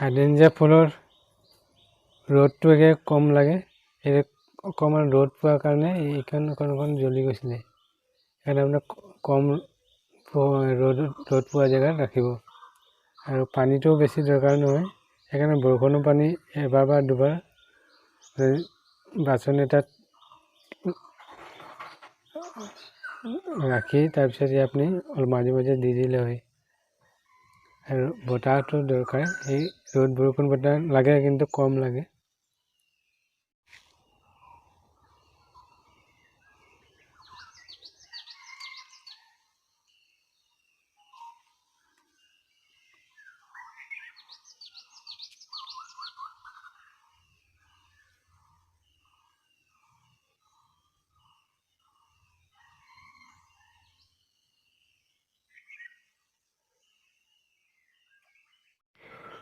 হাইড্ৰেঞ্জিয়া ফুলৰ ৰ'দটো একে কম লাগে। এই অকণমান ৰ'দ পোৱাৰ কাৰণে এইখন অকণ জ্বলি গৈছিলে। সেইকাৰণে আপোনাক কম ৰ'দ পোৱা জেগাত ৰাখিব। আৰু পানীটোও বেছি দৰকাৰ নহয়। সেইকাৰণে বৰষুণৰ পানী এবাৰ বা দুবাৰ বাচন এটাত ৰাখি তাৰপিছত আপুনি মাজে মাজে দি দিলে হয়। আৰু বতাহটো দৰকাৰ। এই ৰ'দ বৰষুণ বতাহ লাগে, কিন্তু কম লাগে।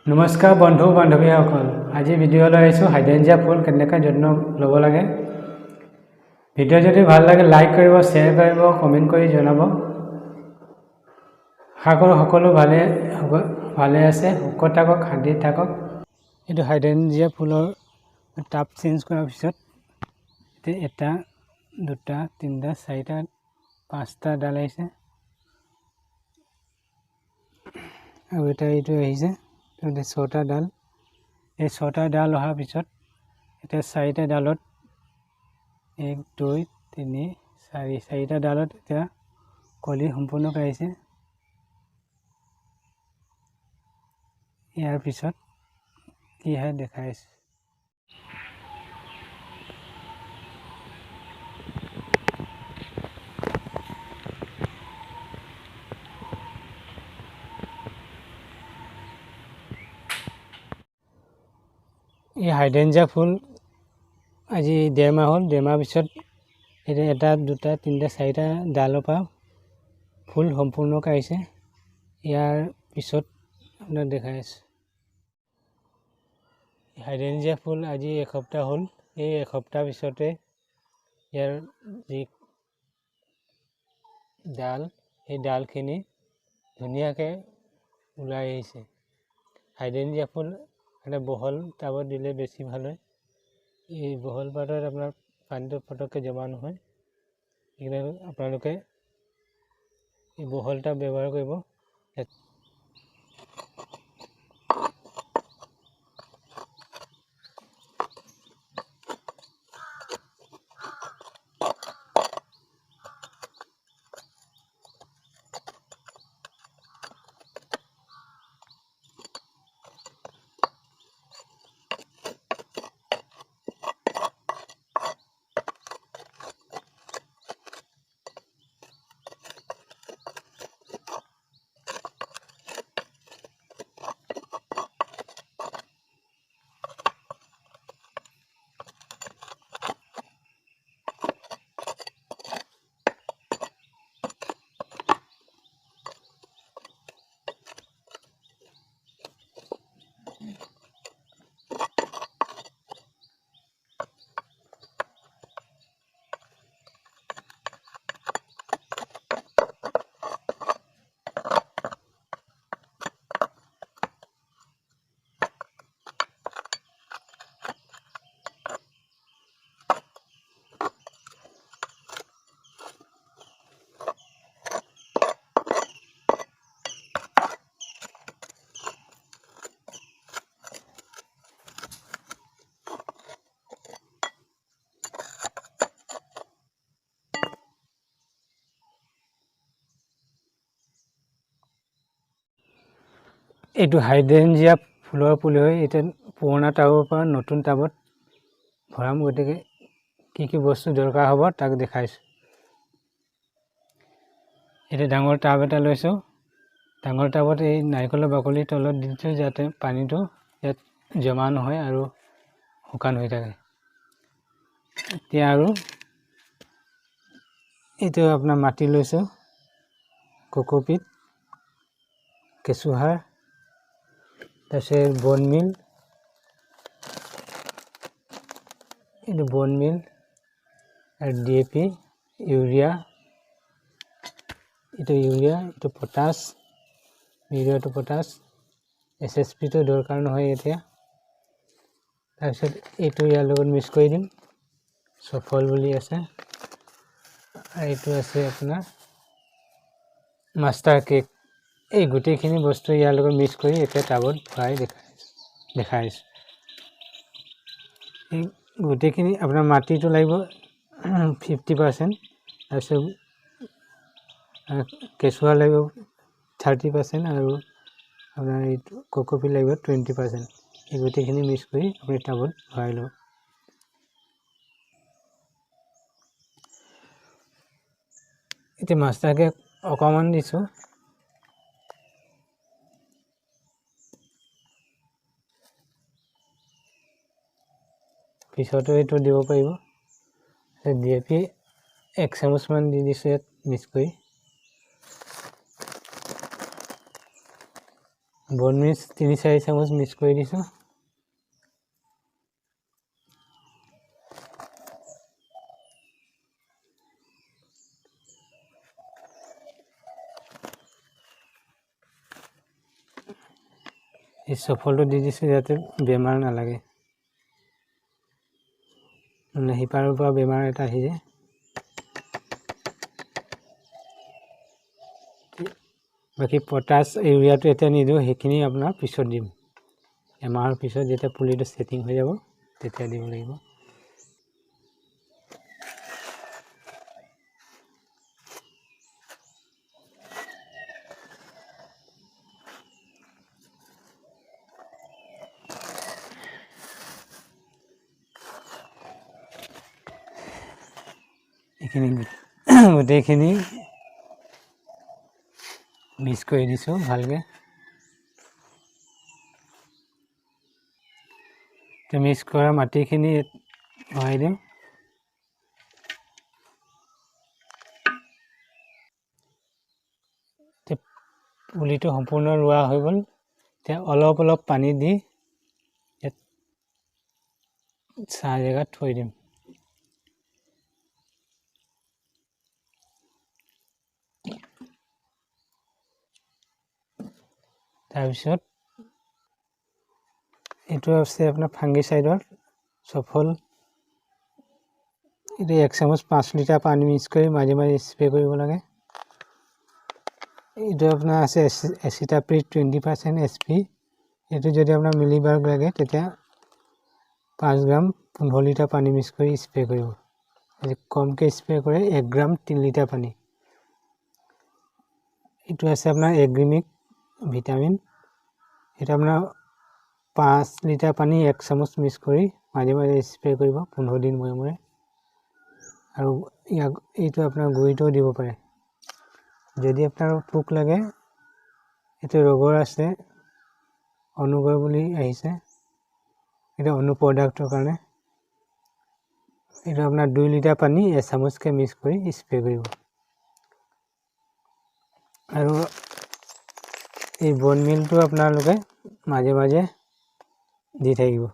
নমস্কাৰ বন্ধু বান্ধৱীসকল, আজি ভিডিঅ'লৈ আহিছোঁ হাইড্ৰেঞ্জিয়া ফুল কেনেকৈ যত্ন ল'ব লাগে। ভিডিঅ' যদি ভাল লাগে লাইক কৰিব, শ্বেয়াৰ কৰিব, কমেণ্ট কৰি জনাব। আশা কৰোঁ সকলো ভালে আছে, সুখত থাকক, শান্তিত থাকক। এইটো হাইড্ৰেঞ্জিয়া ফুলৰ টাব চেঞ্জ কৰাৰ পিছত এটা, দুটা, তিনিটা, চাৰিটা, পাঁচটা ডাল আহিছে আৰু এইটো আহিছে। ছটা ডাল। এই ছটা ডাল অহাৰ পিছত এতিয়া চাৰিটা ডালত 1 2 3 4 চাৰিটা ডালত এতিয়া কলি সম্পূৰ্ণকৈ আহিছে। ইয়াৰ পিছত কি হয় দেখাইছে। এই হাইড্ৰেঞ্জিয়া ফুল আজি 1.5 মাহ হ'ল। 1.5 মাহ পিছত এতিয়া এটা, দুটা, তিনিটা, চাৰিটা ডালৰ পৰা ফুল সম্পূৰ্ণকৈ আহিছে। ইয়াৰ পিছত আপোনাক দেখাই আছোঁ। হাইড্ৰেঞ্জিয়া ফুল আজি এসপ্তাহ হ'ল। এই এসপ্তাহ পিছতে ইয়াৰ যি ডাল, সেই ডালখিনি ধুনীয়াকৈ ওলাই আহিছে। হাইড্ৰেঞ্জিয়া ফুল এটা বহল টাবত দিলে বেছি ভাল হয়। এই বহল পাত্ৰত আপোনাৰ পানীটো পটককৈ জমা নহয়। সেইকাৰণে আপোনালোকে এই বহল টাব ব্যৱহাৰ কৰিব। এইটো হাইড্ৰেঞ্জিয়া ফুলৰ পুলি হয়। এতিয়া পুৰণা টাবৰ পৰা নতুন টাবত ভৰাম। গতিকে কি বস্তু দৰকাৰ হ'ব তাক দেখাইছোঁ। এতিয়া ডাঙৰ টাব এটা লৈছোঁ। ডাঙৰ টাবত এই নাৰিকলৰ বাকলিৰ তলত দি দিছোঁ, যাতে পানীটো ইয়াত জমা নহয় আৰু শুকান হৈ থাকে। এতিয়া আৰু এইটো আপোনাৰ মাটি লৈছোঁ, কোকোপিট, কেঁচুসাৰ, তাৰপিছত বন মিল, এইটো বন মিল আৰু DAP, ইউৰিয়া, এইটো পটাছ, ইউৰিয়াটো পটাছ, SSP টো দৰকাৰ নহয় এতিয়া। তাৰপিছত এইটো ইয়াৰ লগত মিক্স কৰি দিম। সফল বুলি আছে, আৰু এইটো আছে আপোনাৰ মাষ্টাৰ কেক। এই গোটেইখিনি বস্তু ইয়াৰ লগত মিক্স কৰি এতিয়া টাবত ভৰাই দেখাইছোঁ। এই গোটেইখিনি আপোনাৰ মাটিটো লাগিব 50%, তাৰপিছত কেঁচুৱা লাগিব 30%, আৰু আপোনাৰ এইটো কক'পিট লাগিব 20%। এই গোটেইখিনি মিক্স কৰি আপুনি টাবত ভৰাই লওক। এতিয়া মাষ্টাৰ কেক অকণমান দিছোঁ। পিছতো এইটো দিব পাৰিব। DAP 1 চামুচমান দি দিছোঁ ইয়াত মিক্স কৰি। বন মিক্স 3-4 চামুচ মিক্স কৰি দিছোঁ। এই সফলটো দি দিছোঁ যাতে বেমাৰ নালাগে, মানে সিপাৰৰ পৰা বেমাৰ এটা আহি যায়। বাকী পটাছ ইউৰিয়াটো এতিয়া নিদিওঁ, সেইখিনি আপোনাৰ পিছত দিম। এমাহৰ পিছত যেতিয়া পুলিটো ছেটিং হৈ যাব তেতিয়া দিব লাগিব। এইখিনি গোটেইখিনি মিক্স কৰি দিছোঁ ভালকৈ। মিক্স কৰা মাটিখিনি ভৰাই দিম। পুলিটো সম্পূৰ্ণ ৰোৱা হৈ গ'ল। এতিয়া অলপ অলপ পানী দি ইয়াত ছাঁ জেগাত থৈ দিম। তাৰপিছত এইটো আছে আপোনাৰ ফাংগিচাইডৰ সফল। এইটো 1 চামুচ 5 লিটাৰ পানী মিক্স কৰি মাজে মাজে স্প্ৰে কৰিব লাগে। এইটো আপোনাৰ আছে এচিটাপ্ৰিড 20% SP। এইটো যদি আপোনাৰ মিলিবাগ লাগে তেতিয়া 5 গ্ৰাম 15 লিটাৰ পানী মিক্স কৰি স্প্ৰে কৰিব। যদি কমকৈ স্প্ৰে কৰে 1 গ্ৰাম 3 লিটাৰ পানী। এইটো আছে আপোনাৰ এগ্ৰিমিক ভিটামিন। এইটো আপোনাৰ 5 লিটাৰ পানী 1 চামুচ মিক্স কৰি মাজে মাজে স্প্ৰে কৰিব 15 দিন মূৰে মূৰে। আৰু এইটো আপোনাৰ গুড়িটোও দিব পাৰে। যদি আপোনাৰ পোক লাগে, এইটো ৰোগৰ আছে অনুগৰ বুলি আহিছে, এইটো অনু প্ৰডাক্টৰ কাৰণে। এইটো আপোনাৰ 2 লিটাৰ পানী 1 চামুচকৈ মিক্স কৰি স্প্ৰে কৰিব। আৰু এই বন মিলটো আপোনালোকে মাজে মাজে দি থাকিব,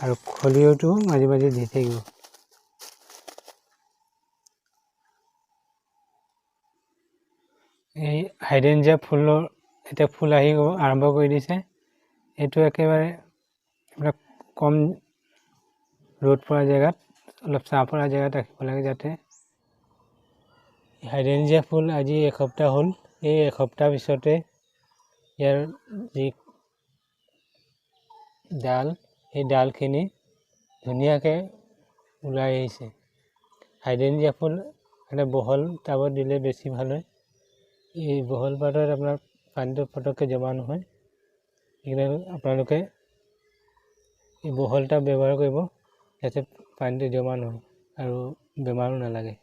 আৰু খলিয়টো মাজে মাজে দি থাকিব। এই হাইড্ৰেঞ্জিয়া ফুলৰ এতিয়া ফুল আৰম্ভ কৰি দিছে। এইটো একেবাৰে কম ৰ'দ পৰা জেগাত, অলপ ছাঁ পৰা জেগাত ৰাখিব লাগে, যাতে হাইড্ৰেঞ্জিয়া ফুল আজি এসপ্তাহ হ'ল। এই এসপ্তাহ পিছতে ইয়াৰ যি ডাল, সেই ডালখিনি ধুনীয়াকৈ ওলাই আহিছে। হাইড্ৰেঞ্জিয়া ফুল মানে বহল টাবত দিলে বেছি ভাল হয়। এই বহল পাত্ৰত আপোনাৰ পানীটো পটককৈ জমা নহয়। সেইকাৰণে আপোনালোকে এই বহল টাব ব্যৱহাৰ কৰিব, যাতে পানীটো জমা নহয় আৰু বেমাৰো নালাগে।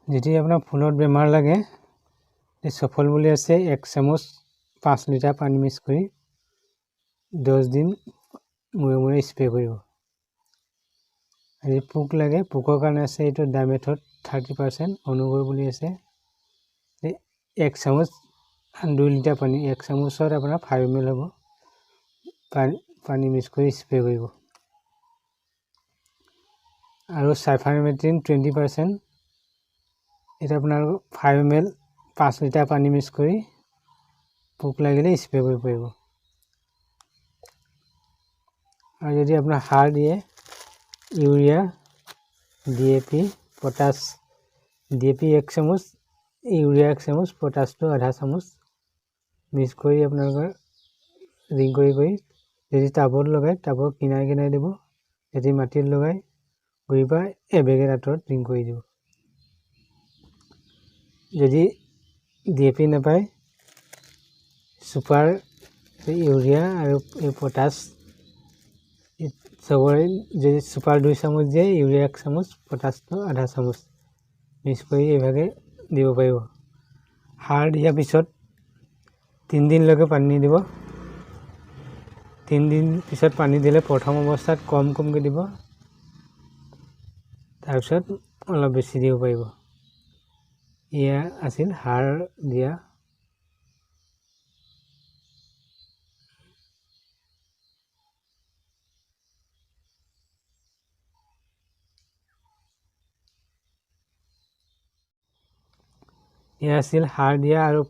যেতিয়া আপোনাৰ ফুলত বেমাৰ লাগে, এই সফল বুলি আছে 1 চামুচ 5 লিটাৰ পানী মিক্স কৰি 10 দিন মূৰে মূৰে স্প্ৰে কৰিব। আৰু পোক লাগে, পোকৰ কাৰণে আছে এইটো ডাইমেথড 30% অনুগৰ বুলি আছে। 1 চামুচ 2 লিটাৰ পানী, 1 চামুচত আপোনাৰ 5 ml হ'ব। পানী মিক্স কৰি স্প্ৰে কৰিব। আৰু সাইফাৰমেথ্ৰিন 20%, এইটো আপোনাৰ 5 ml 5 লিটাৰ পানী মিক্স কৰি পোক লাগিলে স্প্ৰে কৰিব পাৰিব। আৰু যদি আপোনাৰ সাৰ দিয়ে ইউৰিয়া DAP পটাছ DAP 1 চামুচ ইউৰিয়া 1 চামুচ পটাছটো আধা চামুচ মিক্স কৰি আপোনালোকৰ ৰিং কৰি যদি টাবত লগাই টাবৰ কিনাৰে কিনাৰে দিব, যদি মাটিত লগাই গুৰিৰ পৰা এবেগেৰ আঁতৰত ৰিং কৰি দিব। যদি DAP নাপায় ছুপাৰ ইউৰিয়া আৰু এই পটাছ চবৰে যদি ছুপাৰ 2 চামুচ দিয়ে ইউৰিয়া 1 চামুচ পটাছটো আধা চামুচ মিক্স কৰি এইভাগে দিব পাৰিব। সাৰ দিয়াৰ পিছত 3 দিনলৈকে পানী নিদিব। 3 দিন পিছত পানী দিলে প্ৰথম অৱস্থাত কমকৈ দিব, তাৰপিছত অলপ বেছি দিব পাৰিব। এয়া আছিল সাৰ দিয়া। এয়া আছিল সাৰ দিয়া আৰু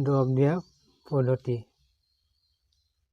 দৰৱ দিয়া পদ্ধতি।